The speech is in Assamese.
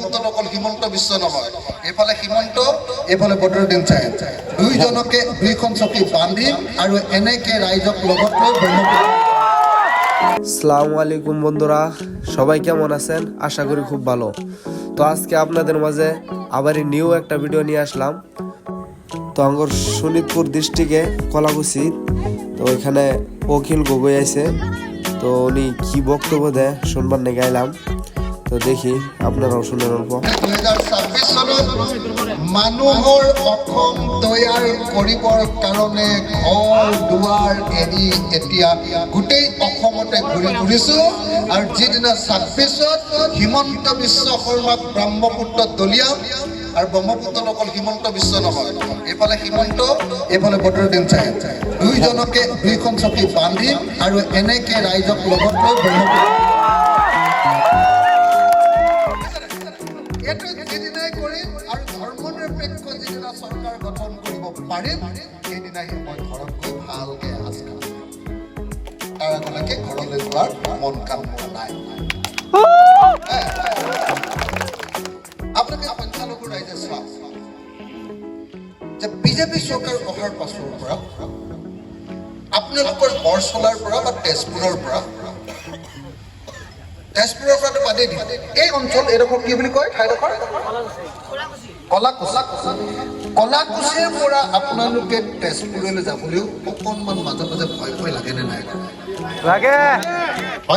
ব্ৰহ্মপুত্ৰত অকল হিমন্ত বিশ্ব নহয়, এইফালে হিমন্ত, এইফালে বদৰুদ্দিন সাহেব, দুইজনকে দুইখন চকী বান্ধি আৰু এনেকে ৰাইজক লগত লৈ ব্ৰহ্মপুত্ৰ। আসসালামু আলাইকুম বন্ধুরা, সবাই কেমন আছেন? আশা করি খুব ভালো। তো আজকে আপনাদের মাঝে আবার নিউ একটা ভিডিও নিয়ে আসলাম। তো আমার শোনিতপুর ডিস্ট্রিক্টে কলাকুচি, তো এখানে অখিল গগৈ আছে। তো উনি কি বক্তব্য দেয় শুনবার নিয়ে গাইলাম। তো দেখি আপনারাও শুনে অল্প। 2026 চনত মানুহৰ অসম তৈয়াৰ কৰিবৰ কাৰণে ঘৰ দুৱাৰ এৰি এতিয়া গোটেই অসমতে ঘূৰি ফুৰিছো। আৰু যিদিনা 26ত হিমন্ত বিশ্ব শৰ্মাক ব্ৰহ্মপুত্ৰত দলিয়াম, আৰু ব্ৰহ্মপুত্ৰত অকল হিমন্ত বিশ্ব নহয়, এইফালে হিমন্ত, এইফালে বদৰুদ্দিন সাহেব, দুইজনকে দুইখন চকী বান্ধি আৰু এনেকে ৰাইজক লগত লৈ ব্ৰহ্মপুত্ৰ। এইটো যিদিনাই কৰিম আৰু ধৰ্মনিৰপেক্ষ যিদিনা চৰকাৰ গঠন কৰিব পাৰিম, সেইদিনাই মই ঘৰত গৈ ভালকে আজ খাম। তাৰ আগলৈকে ঘৰলৈ যোৱাৰ মন কাম কৰা নাই। আপোনালোকে সংখ্যালঘু ৰাইজে চাওক যে বিজেপি চৰকাৰ অহাৰ পাছৰ পৰা আপোনালোকৰ বৰচলাৰ পৰা বা তেজপুৰৰ পৰাটো বাদেই দিম, এই অঞ্চল এডোখৰ কি বুলি কয়, ঠাইডোখৰ কলাকুছিৰ পৰা আপোনালোকে তেজপুৰলৈ যাবলৈও অকণমান মাজে মাজে ভয় ভয় লাগে নে নাই? লাগে। হয়